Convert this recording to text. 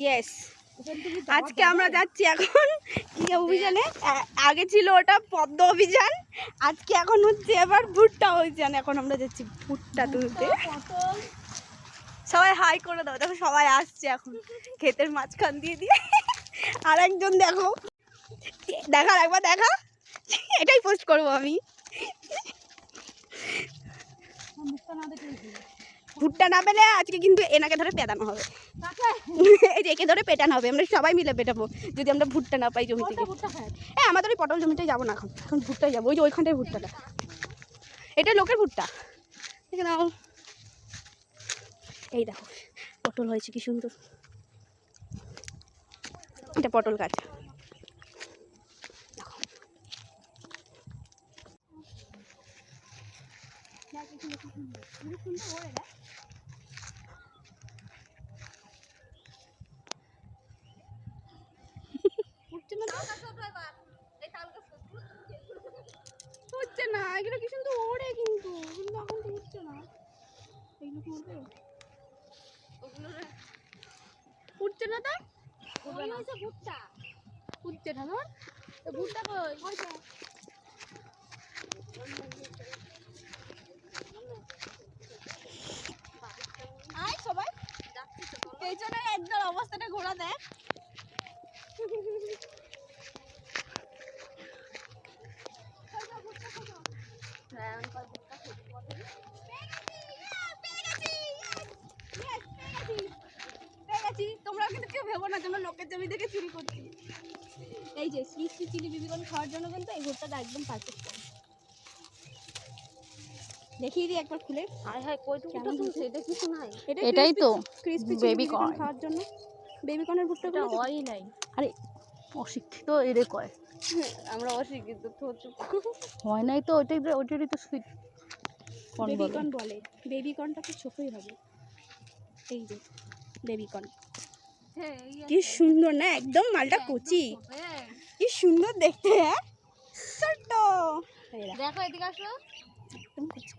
Yes, আজকে আমরা যাচ্ছি এখন কি অভিযানে। আগে ছিল ওটা পদ্ম অভিযান, আজকে এখন হচ্ছে এবার ভুট্টা অভিযান। এখন আমরা যাচ্ছি ভুট্টা তুলতে। সবাই হাই করে দাও, দেখো সবাই আসছে এখন ক্ষেতের মাঝখান দিয়ে দিয়ে। আর একজন দেখো, দেখা একবার দেখা, এটাই পোস্ট করবো আমি। ভুট্টা না পেলে আজকে কিন্তু এনাকে ধরে পেটানো হবে, এই যে একে ধরে পেটানো হবে। আমরা সবাই মিলে পেটাবো যদি আমরা ভুট্টা না পাই জমি থেকে। হ্যাঁ, আমাদের ওই পটল জমিটাই যাবো না, এখন এখন ভুট্টাই যাবো। ওই যে ওইখানটায় ভুট্টাটা, এটা লোকের ভুট্টা। দেখে নাও, এই দেখো পটল হয়েছে কি সুন্দর, এটা পটল গাছ। হচ্ছে না এগুলো কি সুন্দর ওড়ে, কিন্তু এখন তো হচ্ছে না। এগুলো উঠছে না, তা ভুট্টা উঠছে না। ধর ভুট্টা কই, আয় সবাই পেছনে একদম অবস্থাটা ঘোরা দেখ। তোমরা কিন্তু কেউ ভেবো না তোমরা লোকের জমি থেকে চুরি করছি। এই যে শ্রী শ্রী চিলি বেবিকর্ন খাওয়ার জন্য কিন্তু এই ভুট্টাটা একদম পারফেক্ট। দেখিয়ে দিই একবার খুলে। হায় হায় কইটুকুটা শুনছে, এটা কিছু নাই। এটাই তো ক্রিসপি বেবিকর্ন খাওয়ার জন্য। বেবিকর্নের ভুট্টাগুলো হয় নাই। আরে অশিক্ষিত এরে কয়, আমরা অশিক্ষিত তো হয় নাই তো ওইটারই তো সুইট বেবিকর্ন বলে। বেবিকর্নটা তো ছোটই হবে। এই যে বেবিকর্ন, কি সুন্দর না, একদম মালটা কচি, কি সুন্দর দেখতে। হ্যাঁ ছোট্ট, দেখো এদিকে আসো। একদম কচি।